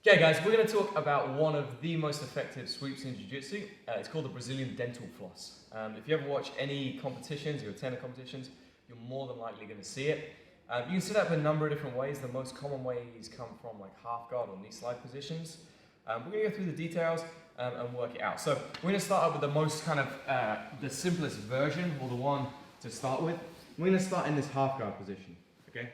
Okay guys, we're going to talk about one of the most effective sweeps in Jiu Jitsu. It's called the Brazilian Dental Floss. If you ever watch any competitions, you attend competitions, you're more than likely going to see it. You can set up a number of different ways. The most common ways come from like half guard or knee slide positions. We're going to go through the details and work it out. So we're going to start out with the most kind of, the simplest version, or the one to start with. We're going to start in this half guard position, okay?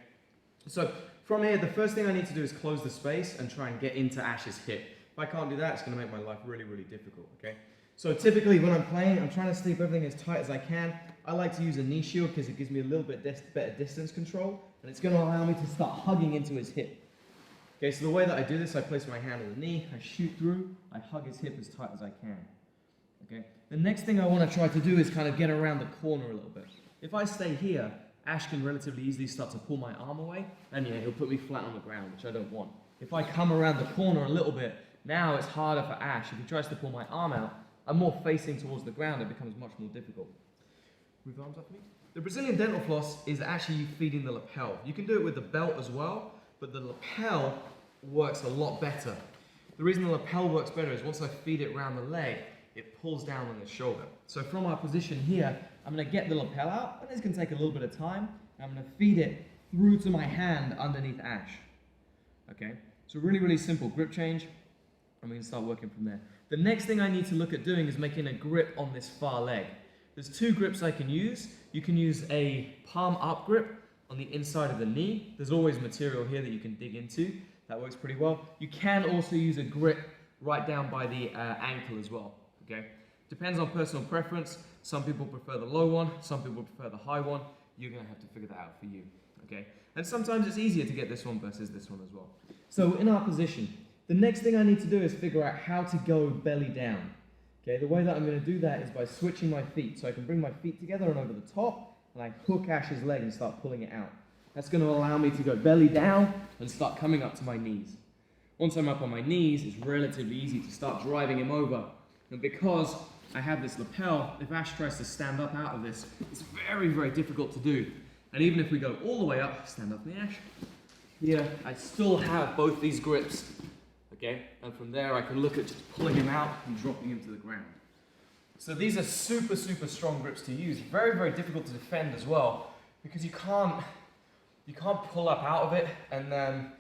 So from here, the first thing I need to do is close the space and try and get into Ash's hip. If I can't do that, it's going to make my life really, really difficult, okay? So typically when I'm playing, I'm trying to sleep everything as tight as I can. I like to use a knee shield because it gives me a little bit better distance control, and it's going to allow me to start hugging into his hip. Okay, so the way that I do this, I place my hand on the knee, I shoot through, I hug his hip as tight as I can. Okay. The next thing I want to try to do is kind of get around the corner a little bit. If I stay here, Ash can relatively easily start to pull my arm away, and yeah, he'll put me flat on the ground, which I don't want. If I come around the corner a little bit, now it's harder for Ash. If he tries to pull my arm out, I'm more facing towards the ground, it becomes much more difficult. Move the arms up for me. The Brazilian Dental Floss is actually feeding the lapel. You can do it with the belt as well, but the lapel works a lot better. The reason the lapel works better is once I feed it around the leg, it pulls down on the shoulder. So from our position here, I'm going to get the lapel out, and it's going to take a little bit of time. I'm going to feed it through to my hand underneath Ash. Okay, so really, really simple grip change, and we can start working from there. The next thing I need to look at doing is making a grip on this far leg. There's two grips I can use. You can use a palm up grip on the inside of the knee. There's always material here that you can dig into. That works pretty well. You can also use a grip right down by the ankle as well. Okay, depends on personal preference. Some people prefer the low one, some people prefer the high one. You're going to have to figure that out for you. Okay, and sometimes it's easier to get this one versus this one as well. So in our position, the next thing I need to do is figure out how to go belly down. Okay, the way that I'm going to do that is by switching my feet. So I can bring my feet together and over the top, and I hook Ash's leg and start pulling it out. That's going to allow me to go belly down and start coming up to my knees. Once I'm up on my knees, it's relatively easy to start driving him over. And because I have this lapel, if Ash tries to stand up out of this, it's very, very difficult to do. And even if we go all the way up, stand up, Ash, here, I still have both these grips. Okay, and from there I can look at just pulling him out and dropping him to the ground. So these are super, super strong grips to use. Very, very difficult to defend as well, because you can't pull up out of it, and then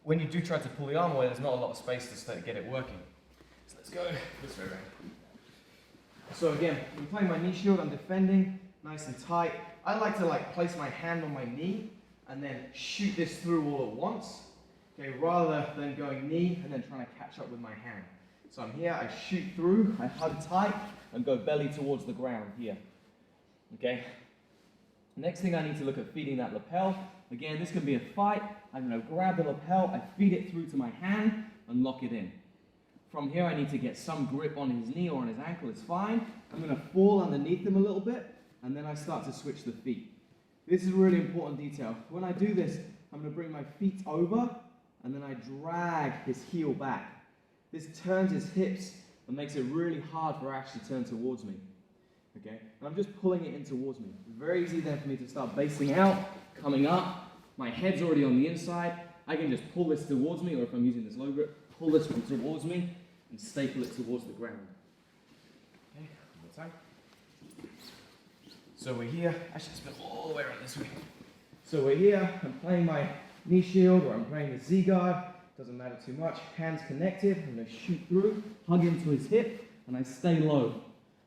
when you do try to pull the arm away, there's not a lot of space to start, get it working. So let's go this way around. So again, I'm playing my knee shield, I'm defending, nice and tight. I like to place my hand on my knee and then shoot this through all at once. Okay, rather than going knee and then trying to catch up with my hand. So I'm here, I shoot through, I hug tight, and go belly towards the ground here. Okay? Next thing I need to look at feeding that lapel. Again, this can be a fight. I'm going to grab the lapel, I feed it through to my hand, and lock it in. From here, I need to get some grip on his knee or on his ankle, it's fine. I'm going to fall underneath him a little bit, and then I start to switch the feet. This is a really important detail. When I do this, I'm going to bring my feet over, and then I drag his heel back. This turns his hips and makes it really hard for Ash to turn towards me. Okay? And I'm just pulling it in towards me. It's very easy then for me to start basing out, coming up. My head's already on the inside. I can just pull this towards me, or if I'm using this low grip, pull this one towards me and staple it towards the ground. Okay, one more time. So we're here. I should spin all the way around this way. So we're here. I'm playing my knee shield, or I'm playing the Z guard, doesn't matter too much. Hands connected, I'm going to shoot through, hug into his hip, and I stay low.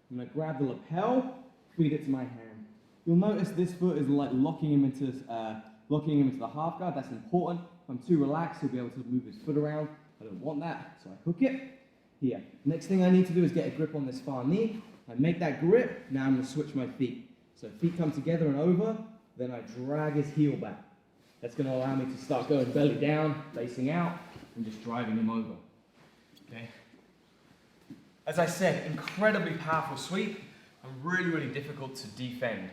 I'm going to grab the lapel, feed it to my hand. You'll notice this foot is like locking him into the half guard. That's important. If I'm too relaxed, he'll be able to move his foot around. I don't want that, so I hook it here. Next thing I need to do is get a grip on this far knee. I make that grip, now I'm going to switch my feet. So feet come together and over, then I drag his heel back. That's going to allow me to start going belly down, facing out, and just driving him over. Okay. As I said, incredibly powerful sweep, and really, really difficult to defend.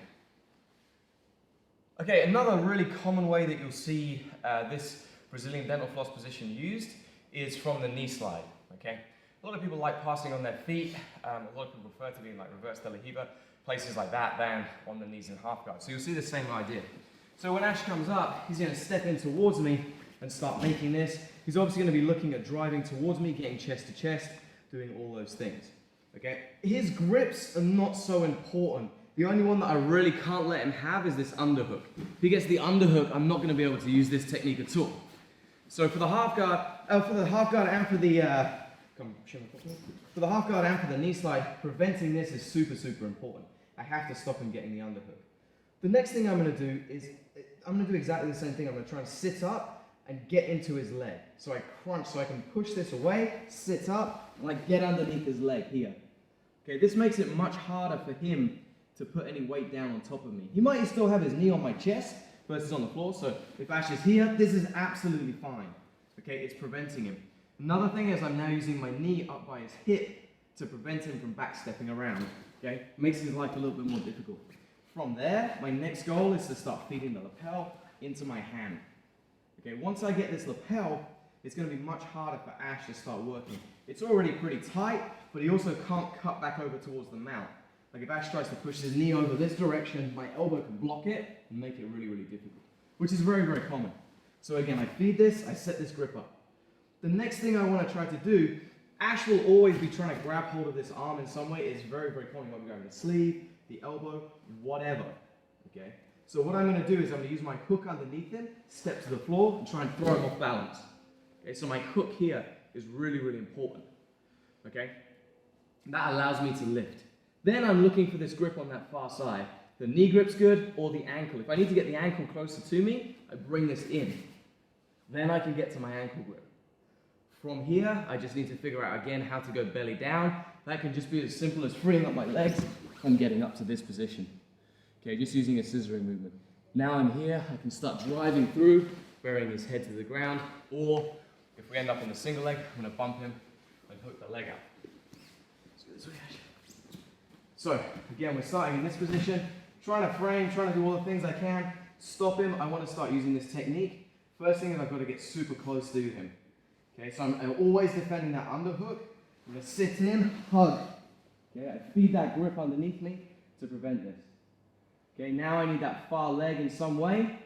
Okay, another really common way that you'll see this Brazilian Dental Floss position used is from the knee slide. Okay. A lot of people like passing on their feet. A lot of people prefer to be in like reverse de la riva, places like that, than on the knees in half guard. So you'll see the same idea. So when Ash comes up, he's going to step in towards me, and start making this, he's obviously going to be looking at driving towards me, getting chest to chest, doing all those things. Okay, his grips are not so important. The only one that I really can't let him have is this underhook. If he gets the underhook, I'm not going to be able to use this technique at all. So for the half guard, and for the knee slide, preventing this is super, super important. I have to stop him getting the underhook. The next thing I'm going to do is, I'm going to do exactly the same thing. I'm going to try and sit up and get into his leg. So I crunch, so I can push this away, sit up, and I get underneath his leg here. Okay, this makes it much harder for him to put any weight down on top of me. He might still have his knee on my chest versus on the floor, so if Ash is here, this is absolutely fine. Okay, it's preventing him. Another thing is I'm now using my knee up by his hip to prevent him from backstepping around. Okay, makes his life a little bit more difficult. From there, my next goal is to start feeding the lapel into my hand. Okay, once I get this lapel, it's going to be much harder for Ash to start working. It's already pretty tight, but he also can't cut back over towards the mount. Like if Ash tries to push his knee over this direction, my elbow can block it and make it really, really difficult, which is very, very common. So again, I feed this, I set this grip up. The next thing I want to try to do, Ash will always be trying to grab hold of this arm in some way. It's very, very common. I'm going to the sleeve, the elbow, whatever. Okay. So what I'm going to do is I'm going to use my hook underneath him, step to the floor, and try and throw him off balance. Okay. So my hook here is really, really important. Okay. That allows me to lift. Then I'm looking for this grip on that far side. The knee grip's good, or the ankle. If I need to get the ankle closer to me, I bring this in. Then I can get to my ankle grip. From here, I just need to figure out again how to go belly down. That can just be as simple as freeing up my legs and getting up to this position. Okay, just using a scissoring movement. Now I'm here, I can start driving through, burying his head to the ground, or if we end up in the single leg, I'm going to bump him and hook the leg out. Let's go this way, Ash. So, again, we're starting in this position, trying to frame, trying to do all the things I can, stop him. I want to start using this technique. First thing is I've got to get super close to him. Okay, so I'm always defending that underhook. I'm going to sit in, hug. Okay, I feed that grip underneath me to prevent this. Okay, now I need that far leg in some way.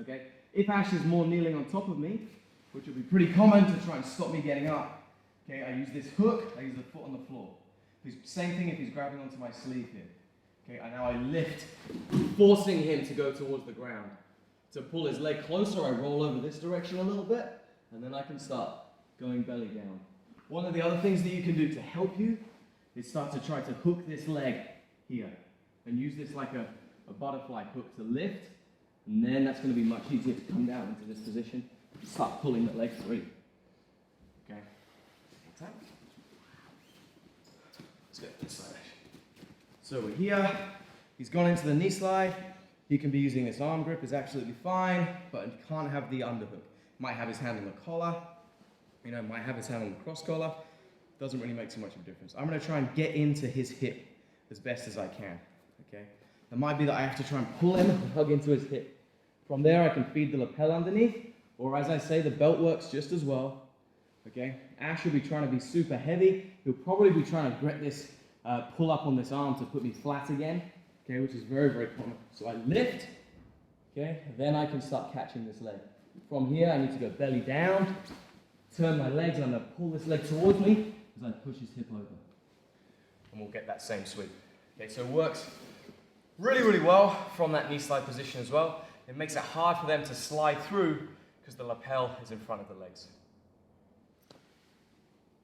Okay, if Ash is more kneeling on top of me, which would be pretty common to try and stop me getting up, okay, I use this hook, I use the foot on the floor. Same thing if he's grabbing onto my sleeve here. Okay, and now I lift, forcing him to go towards the ground. To pull his leg closer, I roll over this direction a little bit, and then I can start going belly down. One of the other things that you can do to help you is start to try to hook this leg here, and use this like a butterfly hook to lift, and then that's going to be much easier to come down into this position, start pulling the leg free. Okay, let's go this side. So we're here, he's gone into the knee slide. He can be using this arm grip, is absolutely fine, but he can't have the underhook. Might have his hand on the collar, you know, might have his hand on the cross collar. Doesn't really make too much of a difference. I'm going to try and get into his hip as best as I can. Okay. It might be that I have to try and pull him and hug into his hip. From there, I can feed the lapel underneath, or as I say, the belt works just as well. Okay. Ash will be trying to be super heavy. He'll probably be trying to grip this, pull up on this arm to put me flat again. Okay, which is very, very common. So I lift, okay, then I can start catching this leg. From here, I need to go belly down, turn my legs, and I'm going to pull this leg towards me as I push his hip over. And we'll get that same sweep. Okay, so it works really, really well from that knee slide position as well. It makes it hard for them to slide through because the lapel is in front of the legs.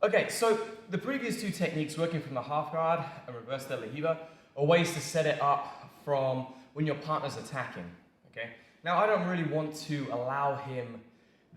Okay, so the previous two techniques, working from the half guard and reverse de la Riva, are ways to set it up from when your partner's attacking. Okay. Now I don't really want to allow him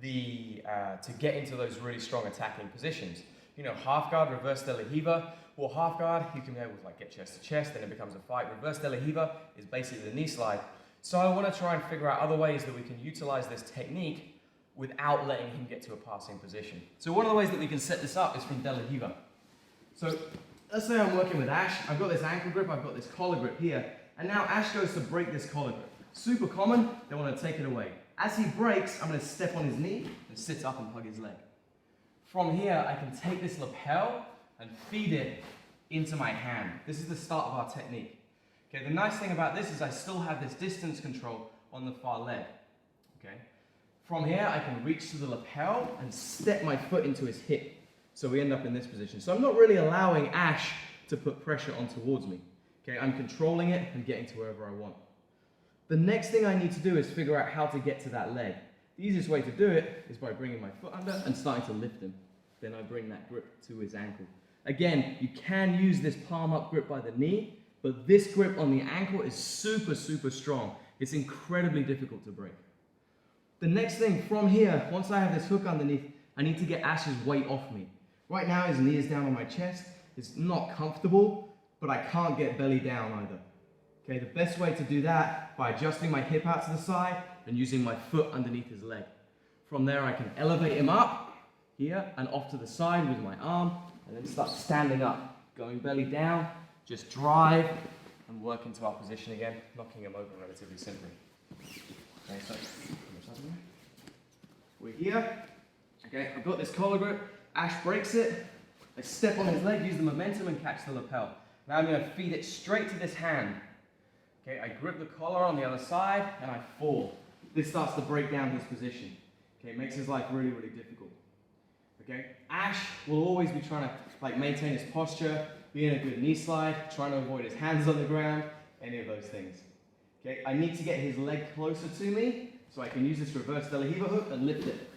to get into those really strong attacking positions. You know, half guard, reverse de la Riva. Well, half guard, you can be able to like get chest to chest, then it becomes a fight. Reverse de la Riva is basically the knee slide. So I want to try and figure out other ways that we can utilize this technique without letting him get to a passing position. So one of the ways that we can set this up is from de la Riva. So let's say I'm working with Ash, I've got this ankle grip, I've got this collar grip here, and now Ash goes to break this collar grip. Super common, they want to take it away. As he breaks, I'm going to step on his knee and sit up and hug his leg. From here, I can take this lapel and feed it into my hand. This is the start of our technique. Okay, the nice thing about this is I still have this distance control on the far leg. Okay. From here, I can reach to the lapel and step my foot into his hip. So we end up in this position. So I'm not really allowing Ash to put pressure on towards me. Okay, I'm controlling it and getting to wherever I want. The next thing I need to do is figure out how to get to that leg. The easiest way to do it is by bringing my foot under and starting to lift him. Then I bring that grip to his ankle. Again, you can use this palm up grip by the knee, but this grip on the ankle is super, super strong. It's incredibly difficult to break. The next thing from here, once I have this hook underneath, I need to get Ash's weight off me. Right now his knee is down on my chest. It's not comfortable, but I can't get belly down either. Okay, the best way to do that by adjusting my hip out to the side and using my foot underneath his leg. From there I can elevate him up here and off to the side with my arm and then start standing up, going belly down, just drive and work into our position again, knocking him over relatively simply. Okay, so we're here. Okay, I've got this collar grip. Ash breaks it. I step on his leg, use the momentum and catch the lapel. Now I'm going to feed it straight to this hand. Okay, I grip the collar on the other side and I fall. This starts to break down his position. Okay, it makes his life really, really difficult. Okay, Ash will always be trying to maintain his posture, be in a good knee slide, trying to avoid his hands on the ground, any of those things. Okay, I need to get his leg closer to me so I can use this reverse De La Riva hook and lift it.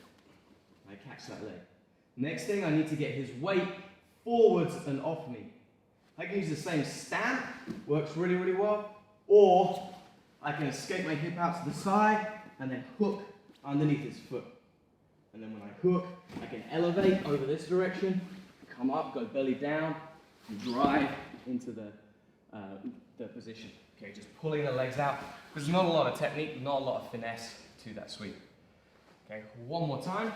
I catch that leg. Next thing, I need to get his weight forwards and off me. I can use the same stamp, works really, really well, or I can escape my hip out to the side and then hook underneath his foot. And then when I hook, I can elevate over this direction, come up, go belly down, and drive into the position. Okay, just pulling the legs out. There's not a lot of technique, not a lot of finesse to that sweep. Okay, one more time.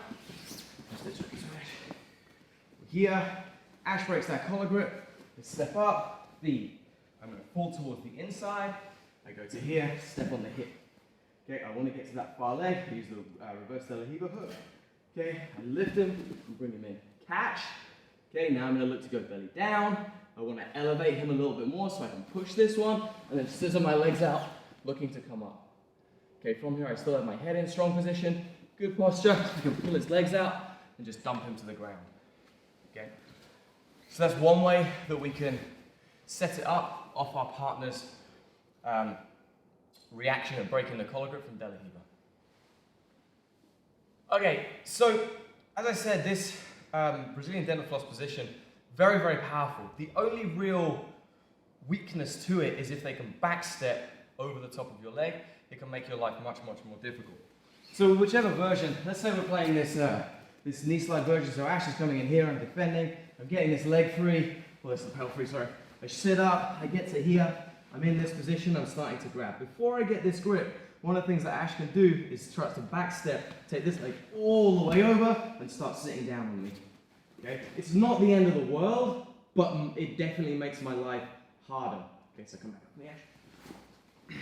Here, Ash breaks that collar grip. Let's step up, feed. I'm going to pull towards the inside. I go to here, step on the hip. Okay, I want to get to that far leg. Use the reverse De La Riva hook. Okay, I lift him and bring him in. Catch. Okay, now I'm going to look to go belly down. I want to elevate him a little bit more so I can push this one and then scissor my legs out, looking to come up. Okay, from here I still have my head in strong position, good posture. I can pull his legs out and just dump him to the ground. Okay, so that's one way that we can set it up off our partner's reaction of breaking the collar grip from De La Riva. Okay, so as I said, this Brazilian Dental Floss position, very, very powerful. The only real weakness to it is if they can backstep over the top of your leg, it can make your life much, much more difficult. So whichever version, let's say we're playing this, this knee slide version, so Ash is coming in here, I'm defending, I'm getting this leg free, well this lapel free, sorry. I sit up, I get to here, I'm in this position, I'm starting to grab. Before I get this grip, one of the things that Ash can do is try to backstep, take this leg all the way over and start sitting down on me. Okay? It's not the end of the world, but it definitely makes my life harder. Okay, so come back with me, Ash.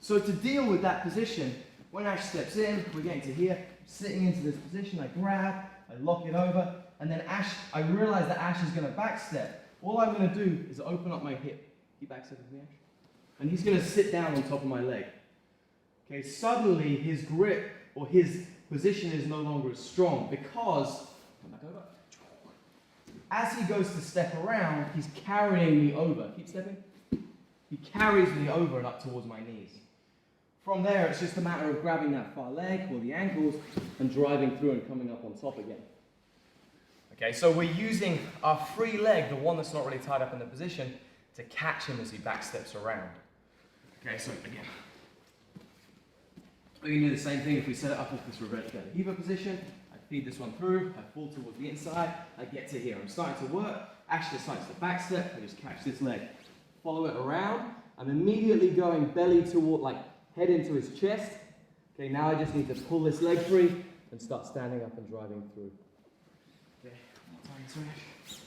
So to deal with that position, when Ash steps in, we're getting to here, sitting into this position, I grab, I lock it over, and then Ash, I realize that Ash is going to backstep. All I'm going to do is open up my hip. He backstep with me, Ash. And he's going to sit down on top of my leg. Okay, suddenly his grip or his position is no longer as strong because, come back over. As he goes to step around, he's carrying me over. Keep stepping. He carries me over and up towards my knees. From there, it's just a matter of grabbing that far leg or the ankles and driving through and coming up on top again. Okay, so we're using our free leg, the one that's not really tied up in the position, to catch him as he backsteps around. Okay, so again, we can do the same thing if we set it up with this reverse De La Riva position. I feed this one through, I fall towards the inside, I get to here. I'm starting to work, Ash decides to backstep, I just catch this leg. Follow it around, I'm immediately going belly toward, head into his chest. Okay, now I just need to pull this leg free and start standing up and driving through. Okay, one more time, sorry Ash.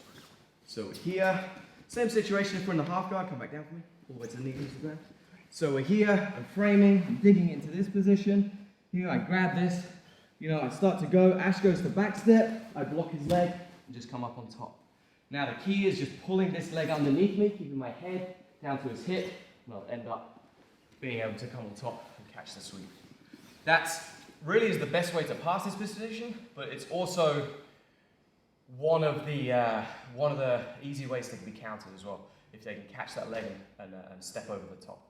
So here, same situation if we're in the half guard, come back down for me, all the way to the knee, to the ground. So we're here, I'm framing, I'm digging into this position. Here I grab this, I start to go, Ash goes to back step, I block his leg and just come up on top. Now the key is just pulling this leg underneath me, keeping my head down to his hip, and I'll end up being able to come on top and catch the sweep. That's really is the best way to pass this position, but it's also one of the easy ways to be countered as well, if they can catch that leg and step over the top.